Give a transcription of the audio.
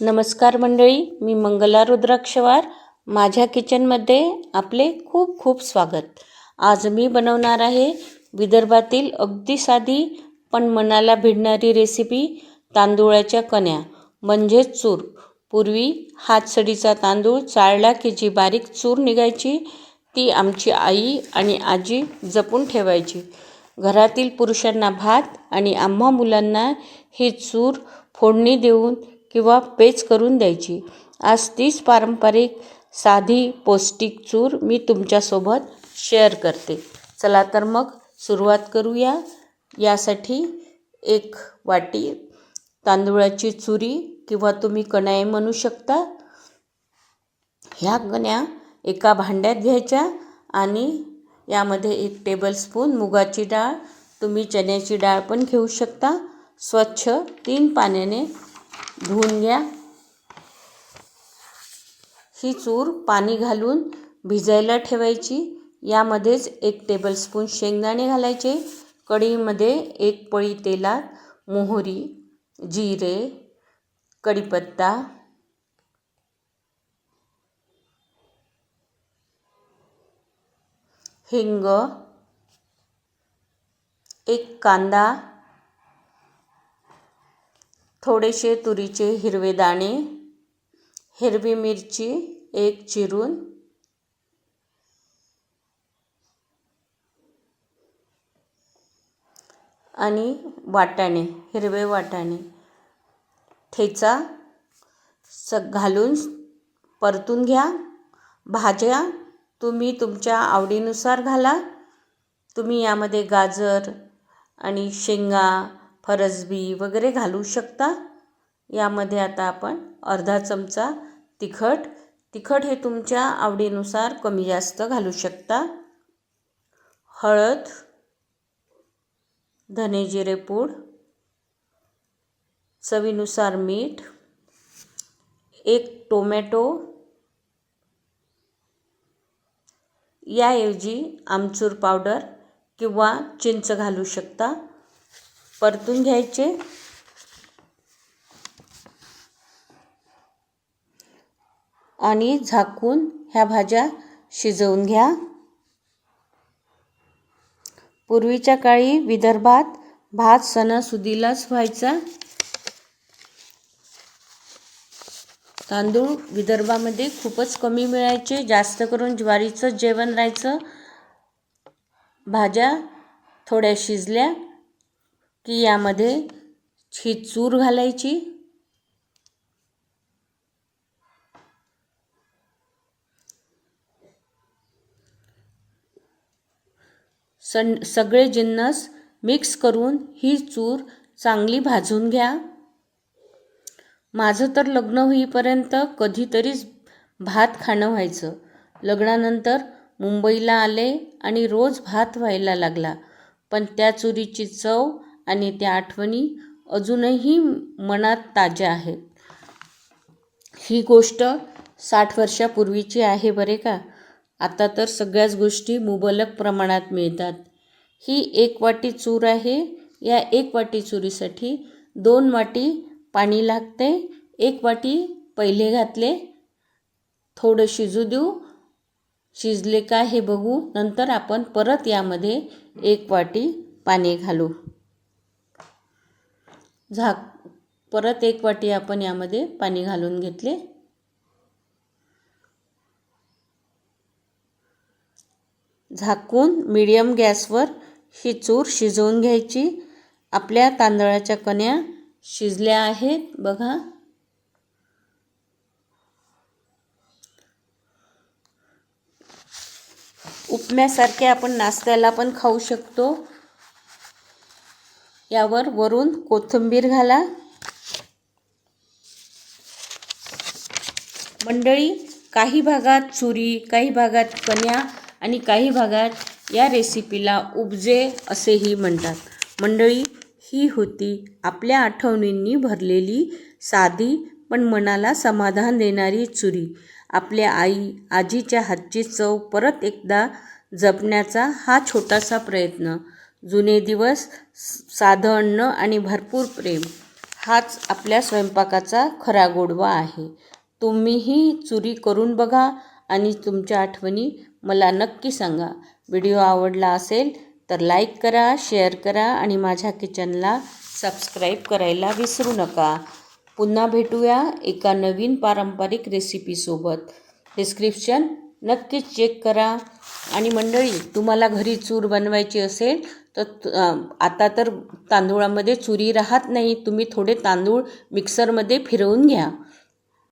नमस्कार मंडळी, मी मंगला रुद्राक्षवार. माझ्या किचनमध्ये आपले खूप खूप स्वागत. आज मी बनवणार आहे विदर्भातील अगदी साधी पण मनाला भिडणारी रेसिपी, तांदूळाच्या कण्या म्हणजेच चूर. पूर्वी हातसडीचा तांदूळ चाळला की जी बारीक चूर निघायची ती आमची आई आणि आजी जपून ठेवायची. घरातील पुरुषांना भात आणि आम्हा मुलांना ही चूर फोडणी देऊन किंवा पेच करून द्यायची. आज तीच पारंपरिक साधी पौष्टिक चूर मी तुमच्यासोबत शेअर करते. चला तर मग सुरुवात करूया. यासाठी 1 वाटी तांदूळाची चुरी किंवा तुम्ही कण्या म्हणू शकता. ह्या कण्या एका भांड्यात घ्यायच्या आणि यामध्ये 1 टेबलस्पून मुगाची डाळ, तुम्ही चण्याची डाळ पण घेऊ शकता, स्वच्छ 3 पाण्याने धुवून घ्या. ही चूर पाणी घालून भिजायला ठेवायची. यामध्येच 1 टेबलस्पून शेंगदाणे घालायचे. कढईमध्ये 1 पळी तेलात मोहरी, जिरे, कढीपत्ता, हिंग, 1 कांदा, थोडेसे तुरीचे हिरवे दाणे, हिरवी मिरची 1 चिरून, आणि वाटाणे, हिरवे वाटाणे ठेचा घालून परतून घ्या. भाज्या तुम्ही तुमच्या आवडीनुसार घाला. तुम्ही यामध्ये गाजर आणि शेंगा, फरसबी वगैरे घालू शकता. यामध्ये आता आपण अर्धा चमचा तिखट हे तुमच्या आवडीनुसार कमी जास्त घालू शकता. हळद, धने जिरे पूड, चवीनुसार मीठ, 1 टोमॅटो, याऐवजी आमचूर पावडर किंवा चिंच घालू शकता. परतून घ्यायचे आणि झाकून ह्या भाज्या शिजवून घ्या. पूर्वीच्या काळी विदर्भात भात सणासुदीलाच व्हायचा. तांदूळ विदर्भामध्ये खूपच कमी मिळायचे, जास्त करून ज्वारीचं जेवण राहायचं. भाज्या थोड्या शिजल्या की यामध्ये ही चूर घालायची. सगळे जिन्नस मिक्स करून ही चूर चांगली भाजून घ्या. माझं तर लग्न होईपर्यंत कधीतरीच भात खाणं व्हायचं. लग्नानंतर मुंबईला आले आणि रोज भात व्हायला लागला. पण त्या चुरीची चव आणि त्या आठवणी अजूनही मनात ताज्या आहेत. ही गोष्ट 60 वर्षापूर्वीची आहे बरे का. आता तर सगळ्याच गोष्टी मुबलक प्रमाणात मिळतात. ही 1 वाटी चूर आहे. या 1 वाटी चुरीसाठी 2 वाटी पाणी लागते. 1 वाटी पहिले घातले, थोडं शिजू देऊ. शिजले का हे बघू. नंतर आपण परत यामध्ये 1 वाटी पाणी घालू. परत 1 वाटी आपण यामध्ये पाणी घालून घेतले. झाकून मीडियम गॅसवर ही चूर शिजवून घ्यायची. आपल्या तांदळाच्या कण्या शिजल्या आहेत बघा. उपम्यासारखे आपण नाश्त्याला पण खाऊ शकतो. यावर वरून कोथिंबीर घाला. मंडळी, काही भागात चुरी, काही भागात कण्या आणि काही भागात या रेसिपीला उपजे असेही म्हणतात. मंडळी, ही होती आपल्या आठवणींनी भरलेली साधी पण मनाला समाधान देणारी चुरी. आपल्या आई आजीच्या हातची चव परत एकदा जपण्याचा हा छोटासा प्रयत्न. जुने दिवस, साधं अन्न आणि भरपूर प्रेम हाच आपल्या स्वयंपाकाचा खरा गोडवा आहे. तुम्हीही चुरी करून बघा आणि तुमच्या आठवणी मला नक्की सांगा. व्हिडिओ आवडला असेल तर लाईक करा, शेअर करा आणि माझ्या किचनला सबस्क्राईब करायला विसरू नका. पुन्हा भेटूया एका नवीन पारंपरिक रेसिपीसोबत. डिस्क्रिप्शन नक्कीच चेक करा. आणि मंडळी, तुम्हाला घरी चूर बनवायची असेल तर आता तर तांदूळामध्ये चुरी राहत नाही. तुम्ही थोडे तांदूळ मिक्सरमध्ये फिरवून घ्या